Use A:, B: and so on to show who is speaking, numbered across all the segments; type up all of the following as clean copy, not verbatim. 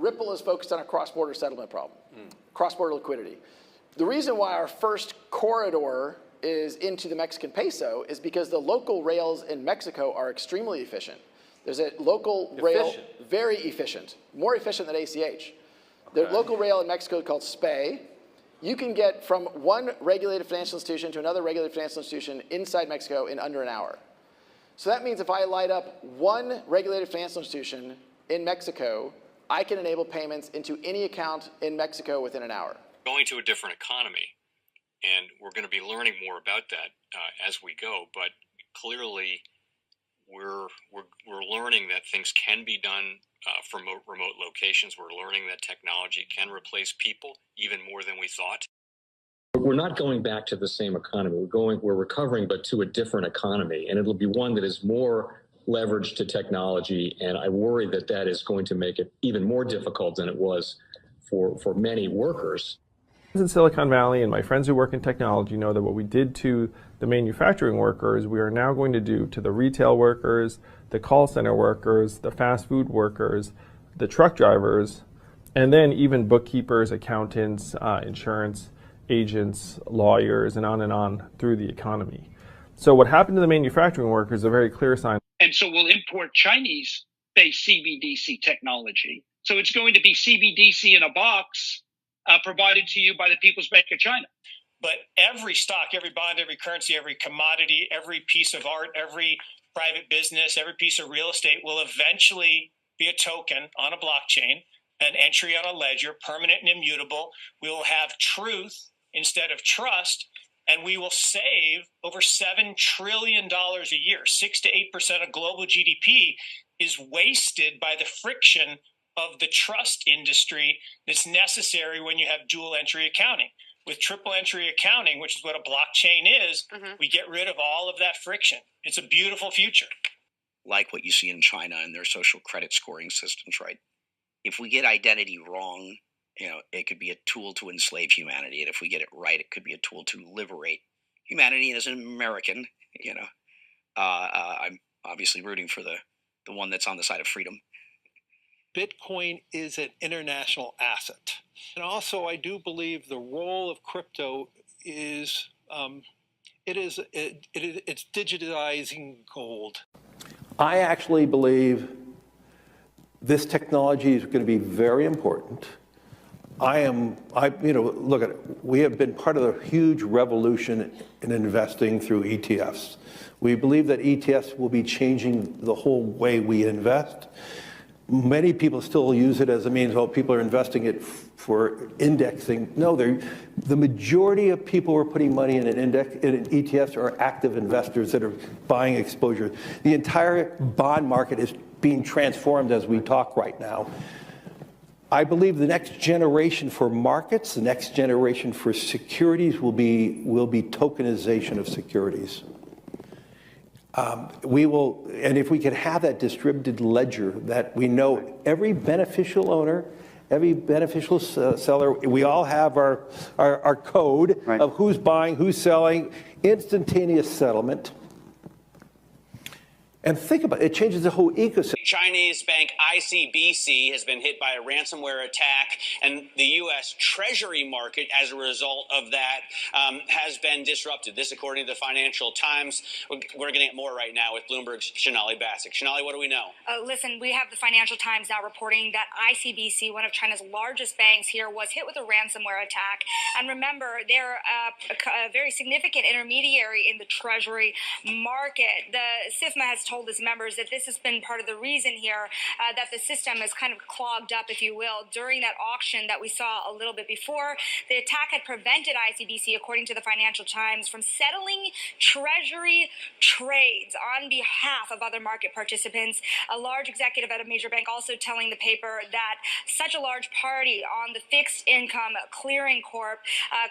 A: Ripple is focused on a cross-border settlement problem, cross-border liquidity. The reason why our first corridor is into the Mexican peso is because the local rails in Mexico are extremely efficient. There's a local rail, very efficient, more efficient than ACH. The local rail in Mexico is called SPAY. You can get from one regulated financial institution to another regulated financial institution inside Mexico in under an hour. So that means if I light up one regulated financial institution in Mexico, I can enable payments into any account in Mexico within an hour.
B: Going to a different economy, and we're going to be learning more about that as we go, but clearly we're learning that things can be done from remote locations. We're learning that technology can replace people even more than we thought.
C: We're not going back to the same economy. We're recovering, but to a different economy, and it'll be one that is more leveraged to technology. And I worry that that is going to make it even more difficult than it was for many workers.
D: In Silicon Valley, and my friends who work in technology know that what we did to the manufacturing workers, we are now going to do to the retail workers, the call center workers, the fast food workers, the truck drivers, and then even bookkeepers, accountants, insurance agents, lawyers, and on through the economy. So what happened to the manufacturing workers is a very clear sign.
E: And so we'll import Chinese-based CBDC technology. So it's going to be CBDC in a box provided to you by the People's Bank of China.
F: But every stock, every bond, every currency, every commodity, every piece of art, every private business, every piece of real estate will eventually be a token on a blockchain, an entry on a ledger, permanent and immutable. We will have truth instead of trust, and we will save over $7 trillion a year. 6 to 8% of global GDP is wasted by the friction of the trust industry that's necessary when you have dual entry accounting. With triple entry accounting, which is what a blockchain is, we get rid of all of that friction. It's a beautiful future.
G: Like what you see in China and their social credit scoring systems, right? If we get identity wrong, it could be a tool to enslave humanity. And if we get it right, it could be a tool to liberate humanity. And as an American, I'm obviously rooting for the one that's on the side of freedom.
H: Bitcoin is an international asset. And also, I do believe the role of crypto is, it's digitizing gold.
I: I actually believe this technology is going to be very important. Look at it. We have been part of a huge revolution in investing through ETFs. We believe that ETFs will be changing the whole way we invest. Many people still use it as a means, people are investing it for indexing. No, the majority of people who are putting money in in ETFs are active investors that are buying exposure. The entire bond market is being transformed as we talk right now. I believe the next generation for markets, the next generation for securities will be tokenization of securities. And if we could have that distributed ledger that we know every beneficial owner, every beneficial seller, we all have our code of who's buying, who's selling, instantaneous settlement. And think about it, it changes the whole ecosystem.
J: Chinese bank ICBC has been hit by a ransomware attack, and the U.S. Treasury market, as a result of that, has been disrupted. This, according to the Financial Times. We're getting it more right now with Bloomberg's Sonali Basak. Sonali, what do we know?
K: Listen, we have the Financial Times now reporting that ICBC, one of China's largest banks here, was hit with a ransomware attack. And remember, they're a very significant intermediary in the Treasury market. The SIFMA has told its members that this has been part of the reason here that the system is kind of clogged up, if you will, during that auction that we saw a little bit before. The attack had prevented ICBC, according to the Financial Times, from settling Treasury trades on behalf of other market participants. A large executive at a major bank also telling the paper that such a large party on the fixed income clearing corp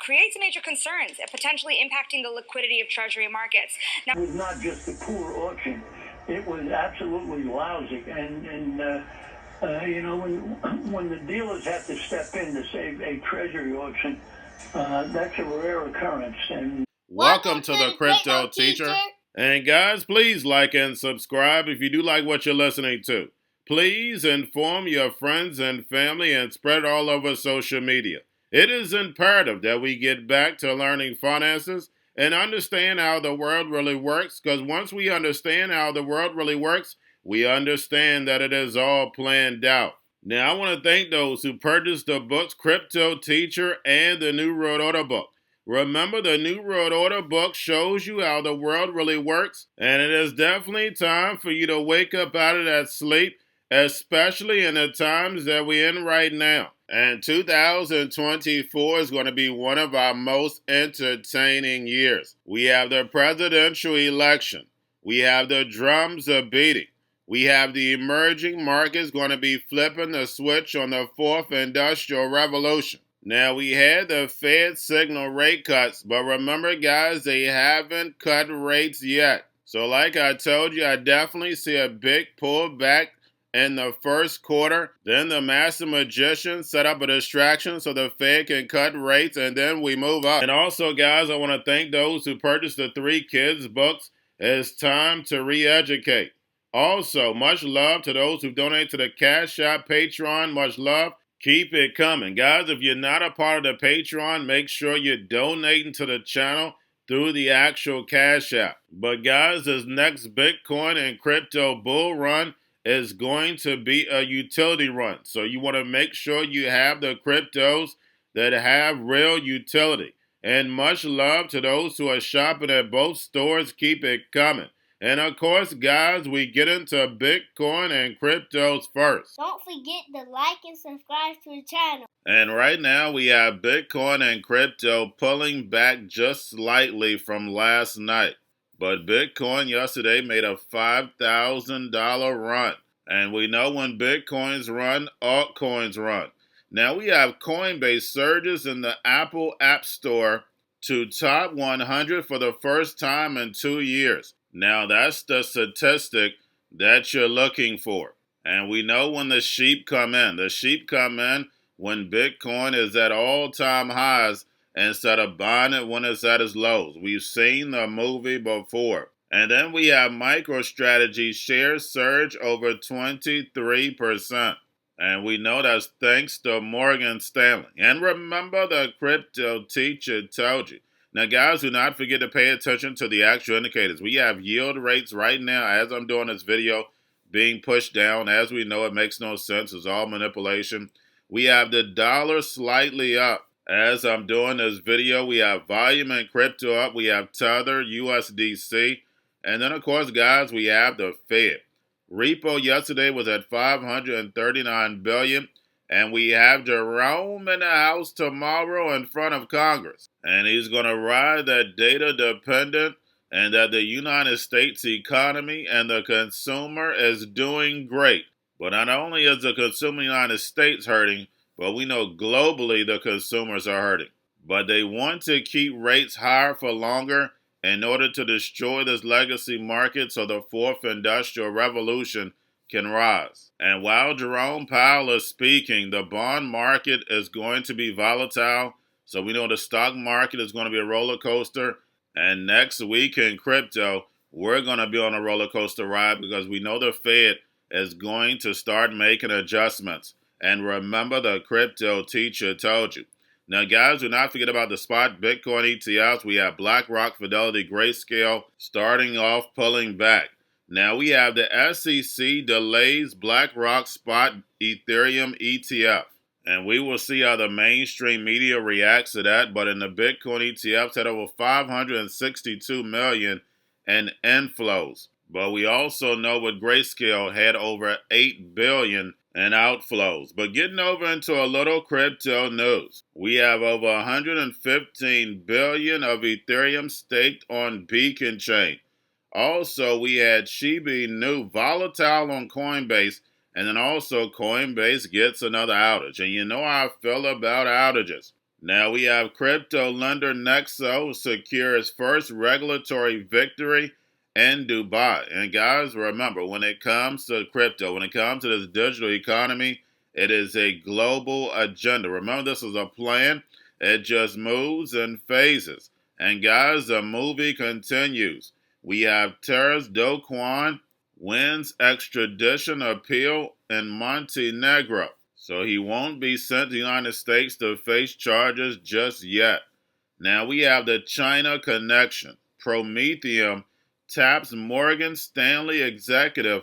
K: creates major concerns, potentially impacting the liquidity of Treasury markets.
L: Now, it was not just a poor auction. It was absolutely lousy, and when the dealers have to step in to save a treasury auction, that's a rare occurrence. And
M: welcome to the Crypto Teacher. And guys, please like and subscribe if you do like what you're listening to. Please inform your friends and family and spread all over social media. It is imperative that we get back to learning finances and understand how the world really works, because once we understand how the world really works, we understand that it is all planned out. Now, I want to thank those who purchased the books Cryptoteacher and the New World Order book. Remember, the New World Order book shows you how the world really works, and it is definitely time for you to wake up out of that sleep, especially in the times that we're in right now. And 2024 is going to be one of our most entertaining years. We have the presidential election. We have the drums are beating. We have the emerging markets going to be flipping the switch on the fourth industrial revolution. Now, we had the Fed signal rate cuts, but remember, guys, they haven't cut rates yet. So like I told you, I definitely see a big pullback in the first quarter. Then the master magician set up a distraction so the Fed can cut rates, and then we move up. And also, guys, I want to thank those who purchased the 3 Kids books. It's time to re-educate. Also, much love to those who donate to the Cash App, Patreon. Much love. Keep it coming. Guys, if you're not a part of the Patreon, make sure you're donating to the channel through the actual Cash App. But guys, this next Bitcoin and crypto bull run is going to be a utility run. So you want to make sure you have the cryptos that have real utility. And much love to those who are shopping at both stores. Keep it coming. And of course, guys, we get into Bitcoin and cryptos first.
N: Don't forget to like and subscribe to the channel.
M: And right now we have Bitcoin and crypto pulling back just slightly from last night. But Bitcoin yesterday made a $5,000 run. And we know when Bitcoins run, altcoins run. Now we have Coinbase surges in the Apple App Store to top 100 for the first time in 2 years. Now that's the statistic that you're looking for. And we know when the sheep come in. The sheep come in when Bitcoin is at all-time highs instead of buying it when it's at its lows. We've seen the movie before. And then we have MicroStrategy shares surge over 23%. And we know that's thanks to Morgan Stanley. And remember, the Cryptoteacher told you. Now, guys, do not forget to pay attention to the actual indicators. We have yield rates right now, as I'm doing this video, being pushed down. As we know, it makes no sense. It's all manipulation. We have the dollar slightly up. As I'm doing this video, we have volume and crypto up. We have Tether, USDC. And then, of course, guys, we have the Fed. Repo yesterday was at $539 billion. And we have Jerome in the house tomorrow in front of Congress. And he's going to ride that data dependent and that the United States economy and the consumer is doing great. But not only is the consumer in the United States hurting, but we know globally the consumers are hurting. But they want to keep rates higher for longer in order to destroy this legacy market so the fourth industrial revolution can rise. And while Jerome Powell is speaking, the bond market is going to be volatile. So we know the stock market is going to be a roller coaster. And next week in crypto, we're going to be on a roller coaster ride because we know the Fed is going to start making adjustments. And remember, the Cryptoteacher told you. Now, guys, do not forget about the spot Bitcoin ETFs. We have BlackRock, Fidelity, Grayscale starting off pulling back. Now we have the SEC delays BlackRock spot Ethereum ETF. And we will see how the mainstream media reacts to that. But in the Bitcoin ETFs had over 562 million in inflows. But we also know with Grayscale had over 8 billion in outflows. But getting over into a little crypto news. We have over 115 billion of Ethereum staked on Beacon Chain. Also, we had Shiba Inu volatile on Coinbase, and then also Coinbase gets another outage. And you know how I feel about outages. Now we have crypto lender Nexo secure its first regulatory victory in Dubai. And guys, remember, when it comes to crypto, when it comes to this digital economy, it is a global agenda. Remember, this is a plan. It just moves in phases. And guys, the movie continues. We have Terrace Do Kwon wins extradition appeal in Montenegro, so he won't be sent to the United States to face charges just yet. Now we have the China connection. Prometheum taps Morgan Stanley executive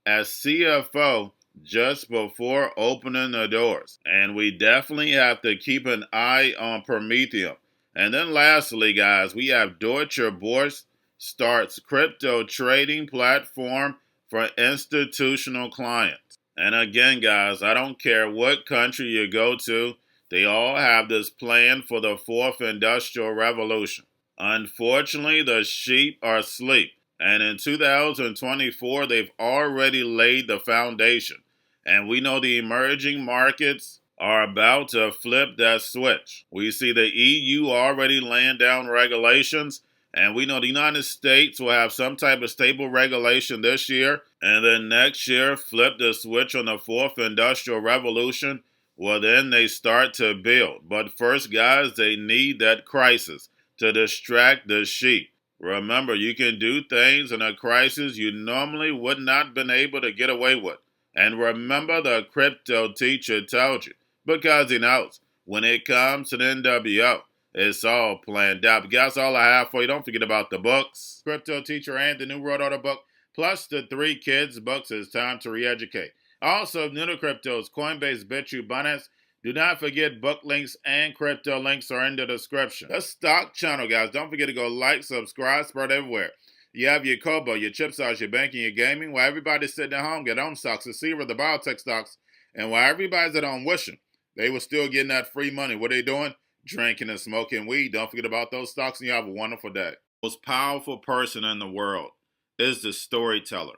M: as CFO just before opening the doors. And we definitely have to keep an eye on Prometheum. And then lastly, guys, we have Deutsche Börse starts crypto trading platform for institutional clients. And again, guys, I don't care what country you go to, they all have this plan for the fourth industrial revolution. Unfortunately, the sheep are asleep. And in 2024, they've already laid the foundation. And we know the emerging markets are about to flip that switch. We see the EU already laying down regulations, and we know the United States will have some type of stable regulation this year, and then next year flip the switch on the fourth industrial revolution. Well, then they start to build. But first, guys, they need that crisis to distract the sheep. Remember, you can do things in a crisis you normally would not have been able to get away with. And remember, the crypto teacher told you, because he knows when it comes to the NWO, it's all planned out. But guys, all I have for you. Don't forget about the books, Crypto Teacher and the New World Order book, plus the 3 kids books. It's time to re-educate. Also, new to cryptos, Coinbase, Bitrue, Binance. Do not forget book links and crypto links are in the description. The stock channel, guys. Don't forget to go like, subscribe, spread everywhere. You have your Kobo, your chip stocks, your banking, your gaming. While everybody's sitting at home, get on stocks, the Xrp, the biotech stocks. And while everybody's at home wishing they were still getting that free money, what are they doing? Drinking and smoking weed. Don't forget about those stocks, and you have a wonderful day. The most powerful person in the world is the storyteller.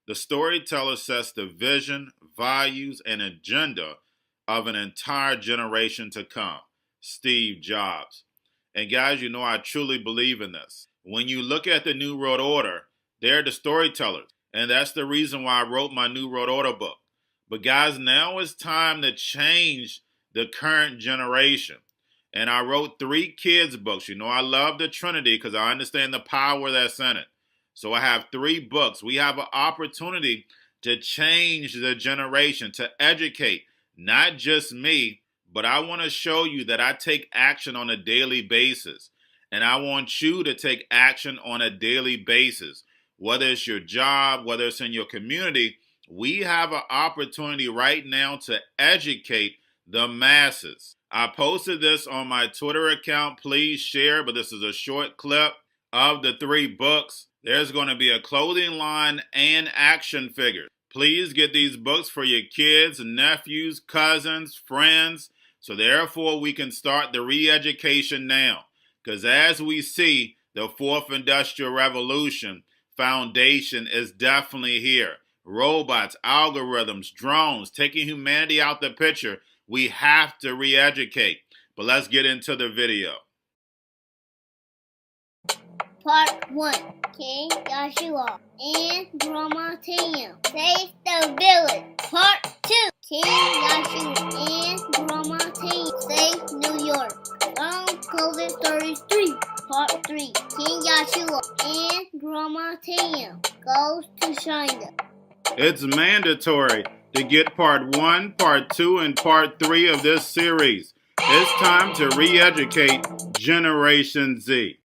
M: The storyteller sets the vision, values, and agenda of an entire generation to come. Steve Jobs. And guys, you know I truly believe in this. When you look at the New World Order, they're the storytellers. And that's the reason why I wrote my New World Order book. But guys, now it's time to change the current generation. And I wrote 3 kids books. You know I love the Trinity because I understand the power that's in it. So I have 3 books. We have an opportunity to change the generation, to educate, not just me, but I want to show you that I take action on a daily basis. And I want you to take action on a daily basis. Whether it's your job, whether it's in your community, we have an opportunity right now to educate the masses. I posted this on my Twitter account. Please share, but this is a short clip of the 3 books. There's going to be a clothing line and action figures. Please get these books for your kids, nephews, cousins, friends, so therefore we can start the re-education now. Because as we see, the 4th Industrial Revolution foundation is definitely here. Robots, algorithms, drones, taking humanity out the picture. We have to re-educate. But let's get into the video.
N: Part 1. King Joshua and Grandma Tam save the village. Part 2. King Joshua and Grandma Tam save New York from COVID-33. Part 3. King Joshua and Grandma Tam goes to China.
M: It's mandatory to get part 1, part 2, and part 3 of this series. It's time to re-educate Generation Z.